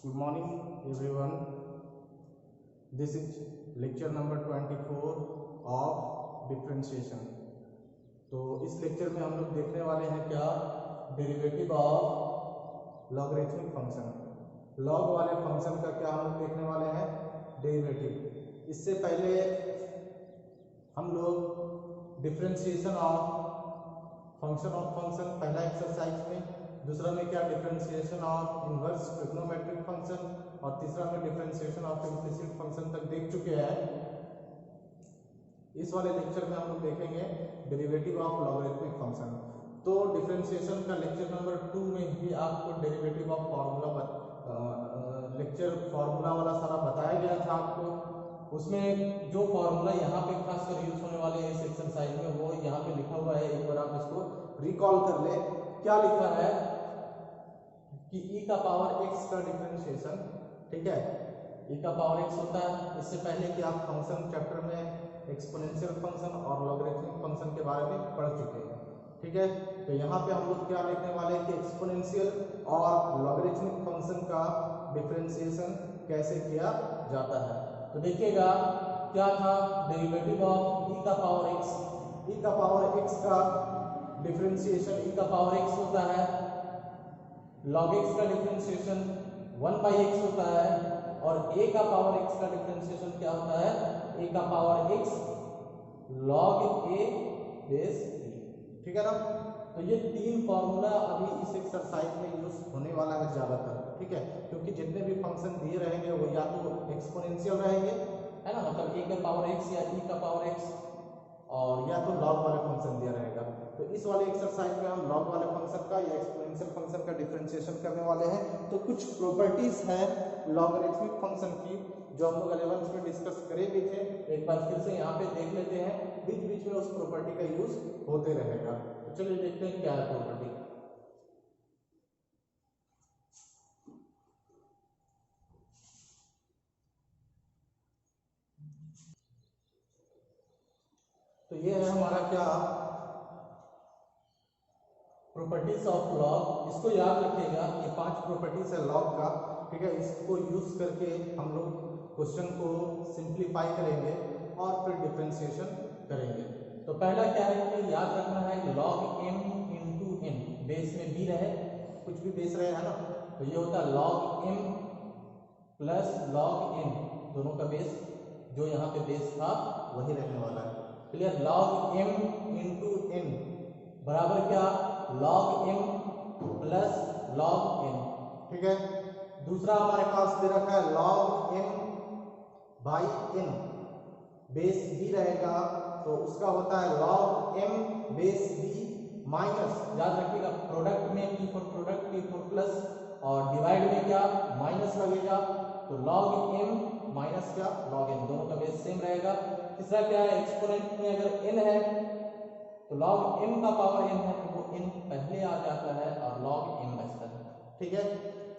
Good morning everyone. This is lecture number 24 of differentiation. तो इस lecture में हम लोग देखने वाले हैं क्या, derivative of logarithmic function. Log वाले फंक्शन का क्या हम लोग देखने वाले हैं, डेरिवेटिव। इससे पहले हम लोग डिफरेंशिएशन ऑफ फंक्शन पहला एक्सरसाइज में, दूसरा में क्या differentiation of inverse trigonometric function, और तीसरा में डिफरेंशिएशन ऑफ इम्प्लिसिट फंक्शन तक देख चुके हैं। इस वाले लेक्चर में हम लोग देखेंगे डेरिवेटिव ऑफ लॉगरिथमिक फंक्शन। तो डिफरेंशिएशन का लेक्चर नंबर 2 में ही आपको derivative of formula lecture formula वाला सारा बताया गया था आपको। उसमें जो फार्मूला यहाँ पे खासकर यूज होने वाले हैं इस एक्सरसाइज में, वो यहाँ पे लिखा हुआ है। एक बार आप इसको रिकॉल कर ले। क्या लिखा है कि e का पावर x का डिफरेंशिएशन, ठीक है, e का पावर x होता है। इससे पहले कि आप फंक्शन चैप्टर में एक्सपोनेंशियल फंक्शन और लॉगरिथमिक फंक्शन के बारे में पढ़ चुके हैं, ठीक है। तो यहाँ पे हम लोग क्या लिखने वाले हैं कि एक्सपोनेंशियल और लॉगरिथमिक फंक्शन का डिफरेंशिएशन कैसे किया जाता है। तो देखिएगा क्या था, डेरिवेटिव ऑफ e का पावर x, e का पावर x का डिफरेंशिएशन e का पावर x होता है, log x का डिफरेंशिएशन 1/x होता है, और a का पावर x का डिफरेंशिएशन क्या होता है, a का power x log a base e, ठीक है ना। तो ये तीन फॉर्मूला अभी इस एक्सरसाइज में यूज होने वाला है ज्यादातर, ठीक है, क्योंकि जितने भी फंक्शन दिए रहेंगे वो या तो एक्सपोनेंशियल रहेंगे, है ना, मतलब a का पावर x या e का पावर x, और या तो लॉग वाले फंक्शन दिया रहेगा। तो इस वाले एक्सरसाइज में हम लॉग वाले फंक्शन का या एक्सपोनेंशियल फंक्शन का डिफरेंशिएशन करने वाले हैं। तो कुछ प्रॉपर्टीज हैं लॉगरिथमिक फंक्शन की जो हम लोग 11th में डिस्कस करे भी थे। एक बार फिर से यहाँ पे देख लेते हैं, बीच बीच में उस प्रॉपर्टी का यूज होते रहेगा। तो चलिए देखते हैं क्या है प्रॉपर्टी। तो ये है हमारा क्या, प्रॉपर्टीज ऑफ लॉग। इसको याद रखिएगा, ये 5 प्रॉपर्टीज है लॉग का, ठीक है। इसको यूज करके हम लोग क्वेश्चन को सिंप्लीफाई करेंगे और फिर डिफरेंशिएशन करेंगे। तो पहला क्या है कि याद रखना है log m into n, base में b रहे, कुछ भी बेस रहे, है ना। तो ये होता है log m plus log n, दोनों का बेस जो यहाँ पे बेस था वही रहने वाला है। Clear, log m into n बराबर क्या, log m plus log n, ठीक है। दूसरा हमारे पास दे रखा है log m by n, base b रहेगा, तो उसका होता है log m base b minus, याद रखिएगा प्रोडक्ट में p for product, p for plus, और डिवाइड में क्या माइनस लगेगा, तो log m माइनस क्या log n, दोनों का बेस सेम रहेगा। तीसरा क्या है, एक्सपोनेंट में अगर n है तो log m का पावर n है तो वो n पहले आ जाता है और log m बचता है, ठीक है।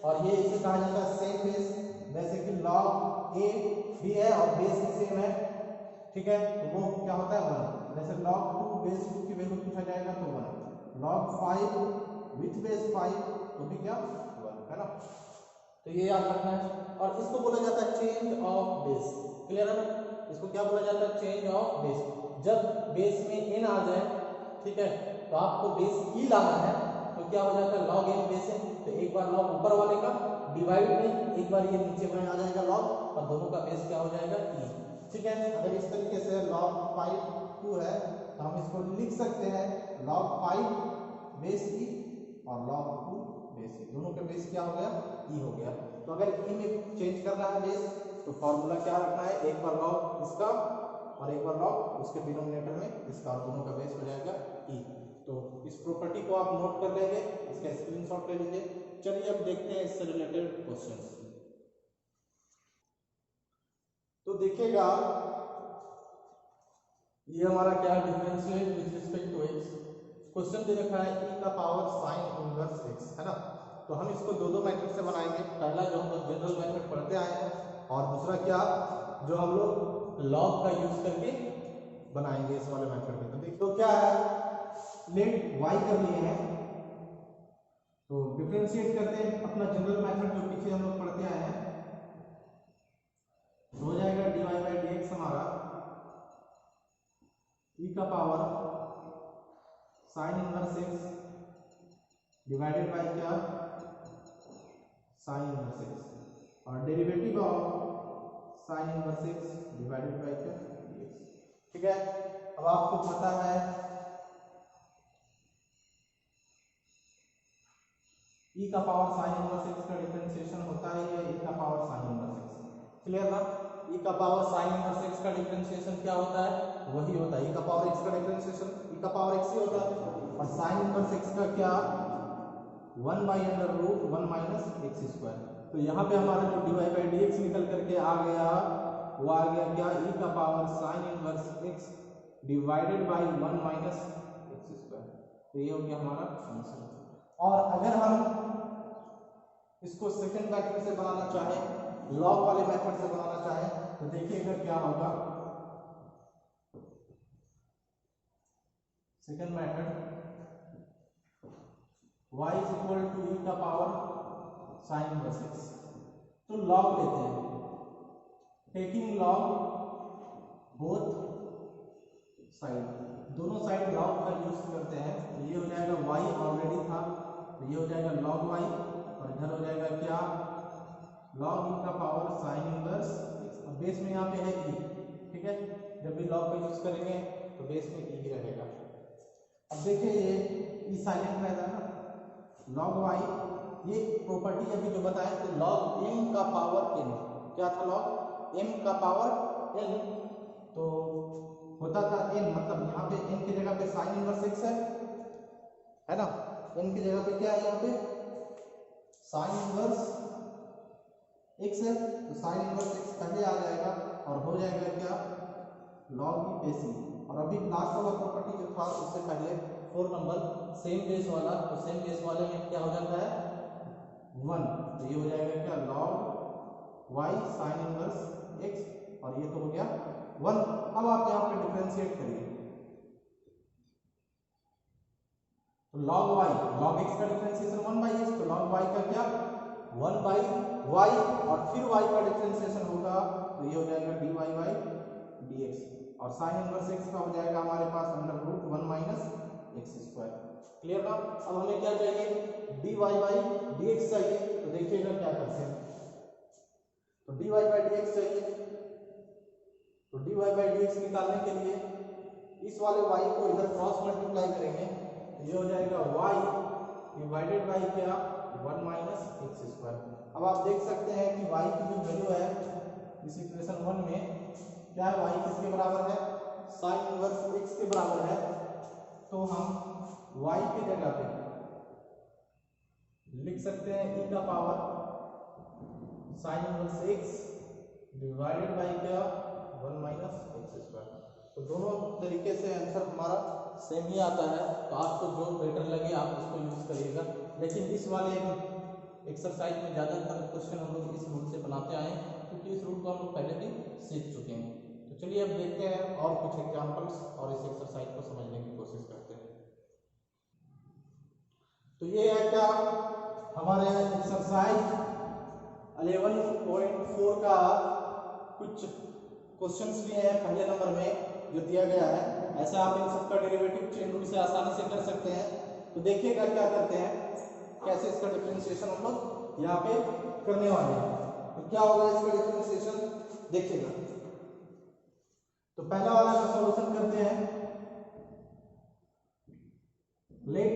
और ये इसे कहा जाता है सेम बेस, जैसे कि log a भी है और बेस भी सेम है, ठीक है, तो वो क्या होता है 1। जैसे log 2 बेस 2 की वैल्यू पूछा जाएगा तो 1, log 5 विथ बेस 5 तो भी क्या 1, है ना। तो ये याद रखना है। और इसको बोला जाता है चेंज ऑफ बेस, क्लियर है ना। इसको क्या बोला जाता है, चेंज ऑफ बेस। जब बेस में n आ जाए, ठीक है, तो आपको बेस e लाना है, तो क्या हो जाता है log n बेस n, तो एक बार log ऊपर वाले का डिवाइड में, एक बार ये नीचे में आ जाएगा log, और दोनों का बेस क्या हो जाएगा e, ठीक है। अगर इस तरीके से log 5 2 है तो हम इसको लिख सकते हैं log 5 बेस e और log 2 बेस e, दोनों का बेस क्या हो गया e हो गया। तो अगर e में चेंज करना है बेस तो फॉर्मूला क्या रखना है, एक बार log इसका और एक बार log उसके डिनोमिनेटर में इसका, और दोनों का बेस हो जाएगा e। तो इस प्रॉपर्टी को आप नोट कर लेंगे, इसका स्क्रीनशॉट ले लीजिए। चलिए अब देखते हैं इससे रिलेटेड क्वेश्चंस। तो देखिएगा ये हमारा क्या है, differentiate with respect to x। Question दे रखा है e का पावर sin इनवर्स x, है ना। तो हम इसको दो मैथड से बनाएंगे। पहला जो हम लोग जनरल मेथड पढ़ते आए हैं, और दूसरा क्या जो हम लोग लॉग का यूज करके बनाएंगे इस वाले मेथड में। तो देखो क्या है, लेट y कर लिए हैं, तो डिफरेंशिएट करते हैं अपना जनरल मेथड जो पीछे हम लोग पढ़ते आए हैं, तो हो जाएगा dy बाई डी एक्स हमारा e का power sine inverse x divided by क्या, साइन इनवर्स एक्स, और derivative of sine inverse x divided by क्या dx। ठीक है, अब आपको पता है e का पावर साइन इनवर्स एक्स का डिफरेंशिएशन होता है या e का power sine inverse x, clear ना। e का पावर साइन इनवर्स एक्स का डिफरेंशिएशन क्या होता है, वही होता है e का पावर x का डिफरेंशिएशन e का पावर x ही होता है, और साइन इनवर्स x का क्या 1 by under root 1 minus x square. तो यहाँ पे हमारा जो dy बाई डी एक्स निकल करके आ गया, वो आ गया क्या e का power sine inverse x divided by 1 minus x square. तो ये हो गया हमारा आंसर। और अगर हम इसको सेकंड मेथड से बनाना चाहें, लॉग वाले मेथड से बनाना चाहें, तो देखिएगा क्या होगा। Second method y is equal to e का पावर साइन इनवर्स x, तो लॉग लेते हैं, टेकिंग लॉग बोथ साइड, दोनों साइड लॉग का यूज करते हैं। तो ये हो जाएगा y ऑलरेडी था, तो ये हो जाएगा log y, और इधर हो जाएगा क्या log e का पावर साइन इनवर्स x। अब बेस में यहाँ पे है e, ठीक है, जब भी log का यूज करेंगे तो बेस में e ही रहेगा। अब देखिए ये e साइलेंट रहता है ना, log y, ये प्रॉपर्टी अभी जो बताया तो log m का पावर n, क्या था log m का पावर n, तो होता था n, मतलब यहाँ पे n की जगह पे साइन इनवर्स x है ना, n की जगह पे क्या है, यहाँ पे साइन इनवर्स x है, तो साइन इनवर्स x पहले आ जाएगा और हो जाएगा क्या log e बेस e। और अभी लास्ट वाला प्रॉपर्टी जो था उससे पहले 4 नंबर सेम बेस वाला, तो सेम बेस वाले में क्या हो जाता है 1, तो ये हो जाएगा क्या log y sign inverse x, और ये तो हो गया 1। अब आप यहाँ पे डिफरेंशिएट करिए, तो log y, log x का डिफरेंशिएशन 1 बाई x, तो log y का क्या 1 बाई y, और फिर y का डिफरेंशिएशन होगा तो ये हो जाएगा dy बाई dx, और साइन इनवर्स x का हो जाएगा हमारे पास under root 1 minus x square. Clear ना। अब हमें क्या चाहिए, dy बाई dx चाहिए, तो देखिएगा क्या करते हैं, तो dy बाई dx चाहिए, तो dy बाई dx निकालने के लिए इस वाले y को इधर क्रॉस मल्टीप्लाई करेंगे, तो ये हो जाएगा y डिवाइडेड बाई क्या 1 माइनस एक्स स्क्वायर। अब आप देख सकते हैं कि y की जो वैल्यू है इस इक्वेशन 1 में क्या है, y किसके बराबर है, साइन इनवर्स x के बराबर है, तो हम y की जगह पे लिख सकते हैं e का power sine inverse x divided by क्या 1 माइनस एक्स स्क्वायर। तो दोनों तरीके से आंसर हमारा सेम ही आता है, तो आपको जो बेटर लगे आप उसको यूज करिएगा। लेकिन इस वाले एक्सरसाइज में ज़्यादातर क्वेश्चन हम लोग इस रूल से बनाते आए हैं, क्योंकि इस रूल को हम लोग पहले भी सीख चुके हैं। तो चलिए अब देखते हैं और कुछ एग्जाम्पल्स और इस एक्सरसाइज को समझने की कोशिश करते हैं। तो ये है क्या हमारे एक्सरसाइज 11.4 का कुछ क्वेश्चंस लिए हैं पहले नंबर में जो दिया गया है। ऐसा आप इन सबका डेरिवेटिव चेन रूल से आसानी से कर सकते हैं। तो देखिएगा क्या करते हैं, कैसे इसका डिफरेंशिएशन हम लोग यहाँ पे करने वाले हैं। तो क्या होगा इसका डिफरेंशिएशन, देखिएगा। तो पहला वाला का सॉल्यूशन करते हैं, let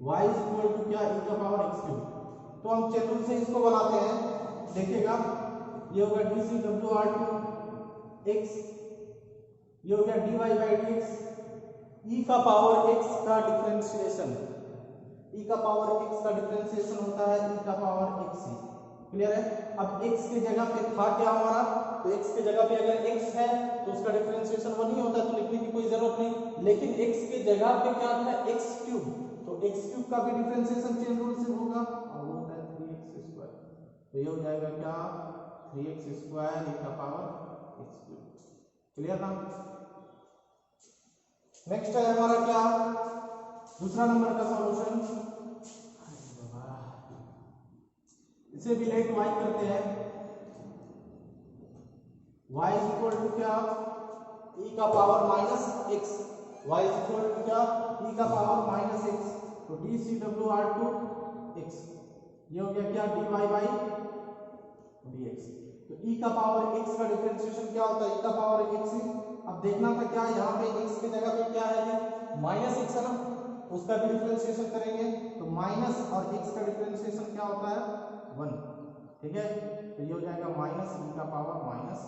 y is equal to क्या e का पावर x क्यूब। तो हम चेन रूल से इसको बनाते हैं, देखिएगा ये होगा dCWR2 x, ये हो गया dy बाई dx, e का पावर x का डिफरेंशिएशन, e का पावर x का डिफरेंशिएशन होता है e का पावर x। क्लियर है। अब x की जगह पे था क्या हमारा, तो x की जगह पे अगर x है तो उसका डिफरेंशिएशन 1 ही होता है, तो लिखने की कोई जरूरत नहीं। लेकिन x की जगह पे क्या था x क्यूब, तो x क्यूब का भी डिफरेंशिएशन चेन रूल से होगा और वो होता है 3x स्क्वायर। तो ये हो जाएगा क्या 3x स्क्वायर e का पावर x क्यूब। क्लियर ना। नेक्स्ट है हमारा क्या दूसरा नंबर का सॉल्यूशन, इसे भी लेट y करते हैं, y इज इक्वल टू क्या, e का power minus x, y is equal to क्या, e का पावर माइनस x, तो dCWR2 x, ये हो गया क्या, dy बाई dx। तो e का पावर x का डिफरेंशिएशन क्या होता है, e का पावर x ही। अब देखना था क्या, यहाँ पे x की जगह पे क्या है, माइनस x है ना, उसका भी डिफरेंशिएशन करेंगे, तो माइनस और x का डिफरेंशिएशन क्या होता है, 1, ठीक है। तो ये हो जाएगा माइनस e का पावर माइनस x।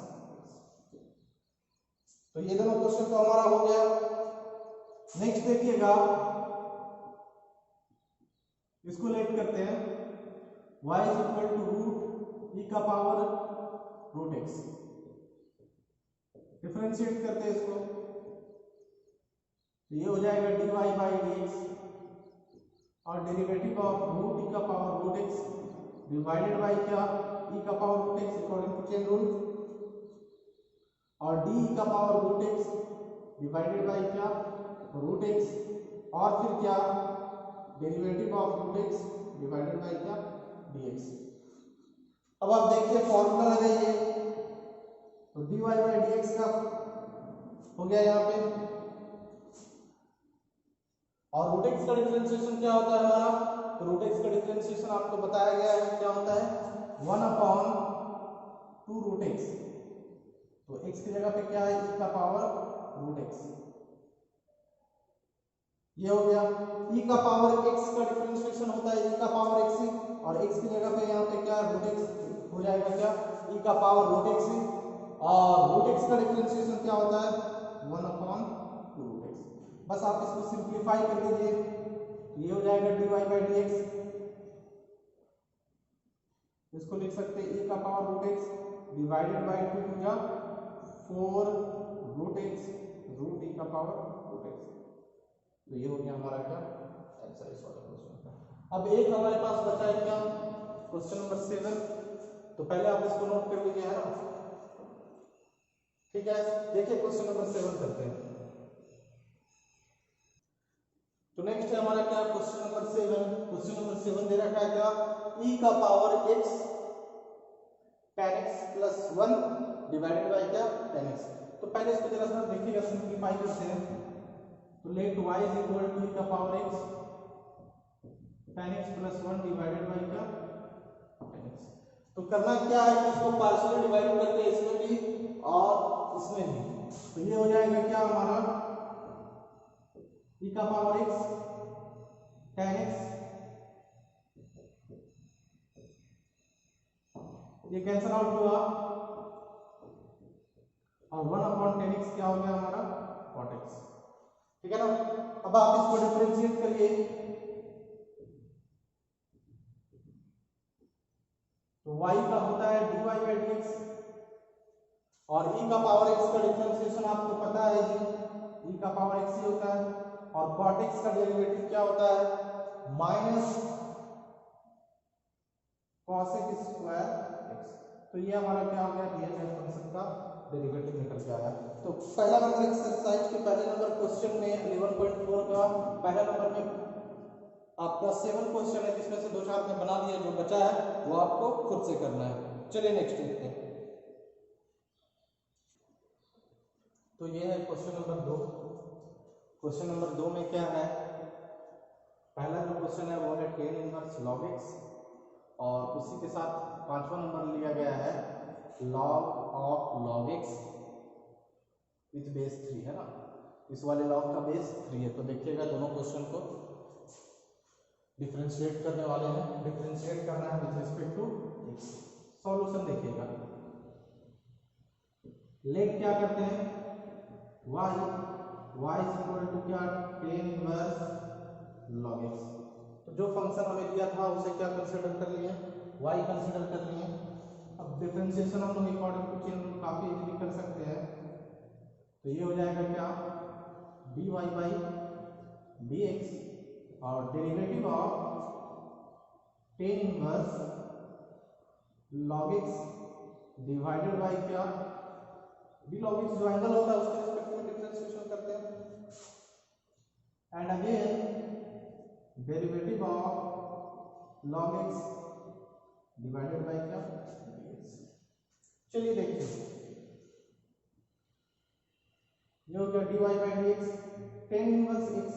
तो ये दोनों क्वेश्चन तो हमारा हो गया। नेक्स्ट देखिएगा, इसको लेट करते हैं, y is equal to root e का पावर रूट x, डिफरेंशिएट करते हैं इसको, तो ये हो जाएगा dy बाई dx, और डेरिवेटिव ऑफ रूट e का power root x divided by क्या, e का power root x according to chain rule, और d का power root x divided by क्या, रूट x, और फिर क्या, derivative of root x divided by क्या, dx। अब आप देखिए फॉर्मूला लगाइए, तो dy बाई dx का हो गया यहाँ पे, और रूट x का डिफरेंशिएशन क्या होता है हमारा, तो रूट x का डिफरेंशिएशन आपको बताया गया है क्या होता है, 1/2 रूट x, तो x की जगह पे क्या है, e का पावर रूट x, ये हो गया। e का पावर x का डिफरेंशिएशन होता है e का पावर x ही, और x की जगह पे यहाँ पे क्या है, रूट x हो जाएगा क्या, e का पावर रूट x ही, और रूट x का डिफरेंशिएशन क्या होता है, 1/2 रूट x। बस आप इसको सिंप्लीफाई कर दीजिए, ये हो जाएगा dy बाई dx, इसको लिख सकते हैं e का power root x divided by 2 to जा 4 रूट x रूट e का पावर रूट x। तो ये हो गया हमारा क्या आंसर इस वाले क्वेश्चन का। अब एक हमारे पास बचा है क्या, क्वेश्चन नंबर 7, तो पहले आप इसको नोट कर लीजिए, है ना, ठीक है। देखिए क्वेश्चन नंबर 7 करते हैं। तो नेक्स्ट है हमारा क्या, क्वेश्चन नंबर 7। क्वेश्चन नंबर 7 दे रखा है क्या, e का power x tan x plus 1 divided by क्या, tan x। तो पहले इसको जरा सा देखिएगा, सिंप्लीफाई करते हैं, तो let y is equal to e का power x tan x plus 1 divided by क्या, tan x। तो करना क्या है कि इसको पार्शियली डिवाइड करते हैं, इसमें भी और इसमें भी, तो ये हो जाएगा क्या हमारा, e का पावर x tan x, ये कैंसिल आउट हुआ, और 1/tan x क्या हो गया हमारा, cot x, ठीक है ना। अब आप इसको डिफरेंशिएट करिए, तो y का होता है dy बाई dx, और e का पावर x का डिफरेंशिएशन आपको पता है जी, e का पावर x ही होता है, और cot x का डेरिवेटिव क्या होता है, minus cos x square x। तो ये हमारा क्या हो गया, दिया गया फंक्शन का डेरिवेटिव निकल के आया। तो पहला नंबर एक्सरसाइज के पहले नंबर क्वेश्चन में 11.4 का पहला नंबर में आपका 7 क्वेश्चन है, जिसमें से 2-4 में बना दिया, जो बचा है वो आपको खुद से करना है। चलिए नेक्स्ट देखते हैं। तो ये है क्वेश्चन नंबर 2। क्वेश्चन नंबर 2 में क्या है, पहला जो क्वेश्चन है वो है tan इनवर्स log x, और उसी के साथ 5वां नंबर लिया गया है log of log x with base 3, है ना, इस वाले log का बेस 3 है। तो देखिएगा दोनों क्वेश्चन को डिफरेंशिएट करने वाले हैं, डिफरेंशिएट करना है with respect to x। Solution देखिएगा, लेट क्या करते हैं, y इज इक्वल टू क्या, tan इनवर्स log x। तो जो फंक्शन हमें दिया था उसे क्या कंसीडर कर लिए, y कंसीडर कर लिए। अब डिफरेंशिएशन हम लोग अकॉर्डिंग टू चेन रूल काफी इजीली कर सकते हैं, तो ये हो जाएगा क्या, dy बाई dx, और derivative of tan inverse log x divided by क्या, d log x जो एंगल होता है उसके रिस्पेक्ट में डिफरेंशिएशन करते हैं, and again derivative of log x divided by क्या dx। चलिए देखिए, ये हो गया dy by dx tan inverse x।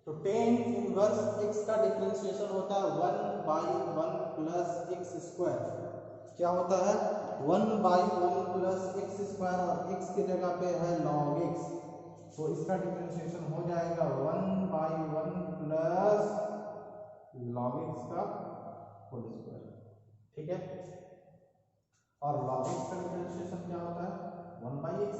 तो tan इनवर्स x का डिफरेंशिएशन होता है 1 बाई 1 प्लस एक्स स्क्वायर। क्या होता है 1 बाई 1 प्लस एक्स स्क्वायर, और x की जगह पे है log x, तो इसका डिफरेंशिएशन हो जाएगा 1 बाई 1 प्लस log x का होल स्क्वायर। ठीक है, और log x का डिफरेंशिएशन क्या होता है 1 बाई x,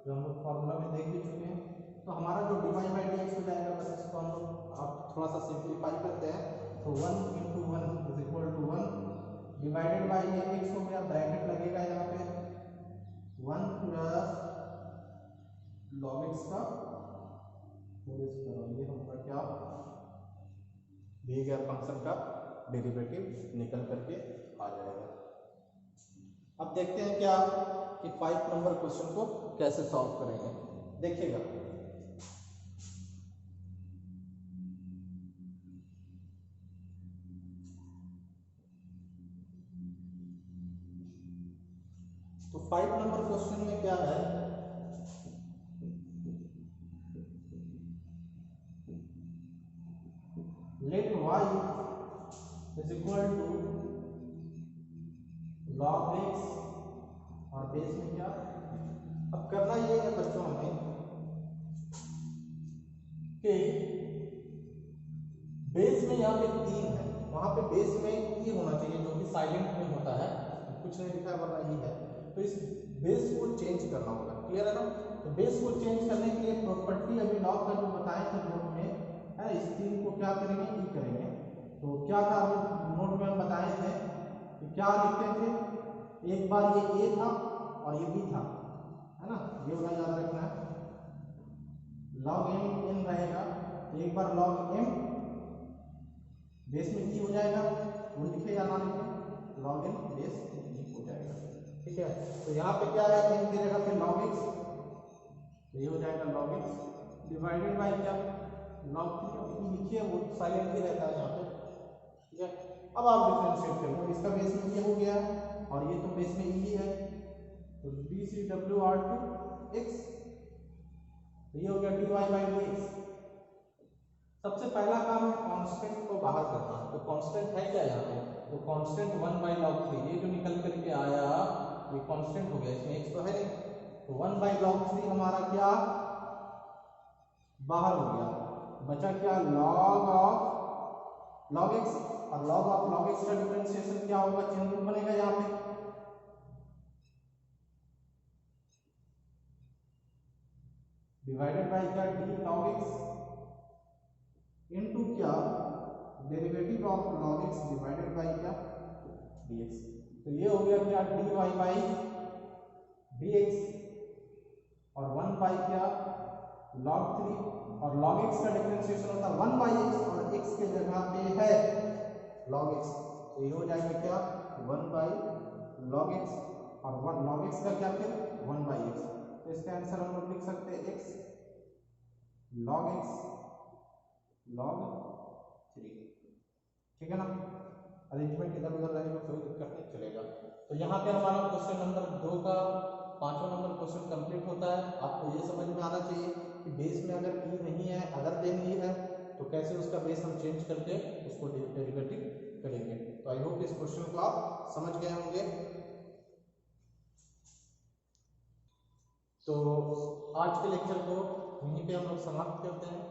जो हम लोग फॉर्मूला में देख भी चुके हैं। तो हमारा जो dy बाई dx हो जाएगा, बस इसको हम लोग आप थोड़ा सा सिंप्लीफाई करते हैं, तो 1 into 1 is equal to 1 divided by ये x हो गया, ब्रैकेट लगेगा यहाँ पे 1 प्लस log x का होल स्क्वायर। ये हमारा क्या दिए गया फंक्शन का डेरिवेटिव निकल करके आ जाएगा। अब देखते हैं क्या कि 5 नंबर क्वेश्चन को कैसे सॉल्व करेंगे। देखिएगा, तो 5 नंबर क्वेश्चन में क्या है, let y is equal to log x, और बेस में क्या, अब करना ये है बच्चों हमें कि बेस में यहाँ पे 3 है, वहां पे बेस में ये होना चाहिए जो कि साइलेंट में होता है, कुछ नहीं लिखा वरना ये है, तो इस बेस को चेंज करना होगा। क्लियर है ना? तो बेस को चेंज करने के लिए प्रॉपर्टी अभी लॉग का जो बताए थे नोट में है, इस 3 को क्या करेंगे, ई करेंगे। तो क्या था नोट में हम बताए थे कि क्या लिखते थे, एक बार ये ए था और ये बी था, है ना, ये वाला याद रखना है। log m n रहेगा, एक बार log m बेस में e हो जाएगा, वो लिखे या ना लिखे, log n बेस e हो जाएगा। ठीक है, तो यहाँ पे क्या है, m की जगह पे log x, तो ये हो जाएगा log x डिवाइडेड बाई क्या log 3, अब e लिखिए, वो साइलेंट ही रहता है यहाँ पे। ठीक है, अब आप डिफरेंशिएट करेंगे, इसका बेस में ये हो गया और ये तो बेस में e है, तो dCWR2x, ये हो गया dy बाई dx। सबसे पहला काम है कांस्टेंट को बाहर करना, तो कांस्टेंट है क्या यहाँ पे, तो कांस्टेंट 1 बाई log 3, ये जो निकल करके आया ये कांस्टेंट हो गया, इसमें x तो है नहीं, तो 1 बाई log 3 हमारा क्या बाहर हो गया, बचा क्या log ऑफ log x, और log ऑफ log x का डिफरेंशिएशन क्या होगा, चेन रूल बनेगा यहाँ पे, डिवाइडेड बाई क्या d log x इनटू क्या derivative of log x divided by क्या dx। तो ये हो गया क्या dy बाई dx, और 1 बाई क्या log 3, और log x का डिफरेंशिएशन होता है 1 बाई x, और x के जगह पे है log x, तो ये हो जाएगा क्या 1 बाई log x, और 1 log x का क्या फिर 1 बाई x, तो इसका आंसर हम लोग लिख सकते हैं x log x log 3। ठीक है ना, अरेंजमेंट इधर उधर रहेगा कोई दिक्कत नहीं, चलेगा। तो यहाँ पे हमारा क्वेश्चन नंबर 2 का 5वां नंबर क्वेश्चन कंप्लीट होता है। आपको ये समझ में आना चाहिए कि बेस में अगर ई नहीं है, अगर देन ई है, तो कैसे उसका बेस हम चेंज करके उसको डेरिवेटिव करेंगे। तो आई होप इस क्वेश्चन को आप समझ गए होंगे। तो आज के लेक्चर को यहीं पे हम लोग समाप्त करते हैं।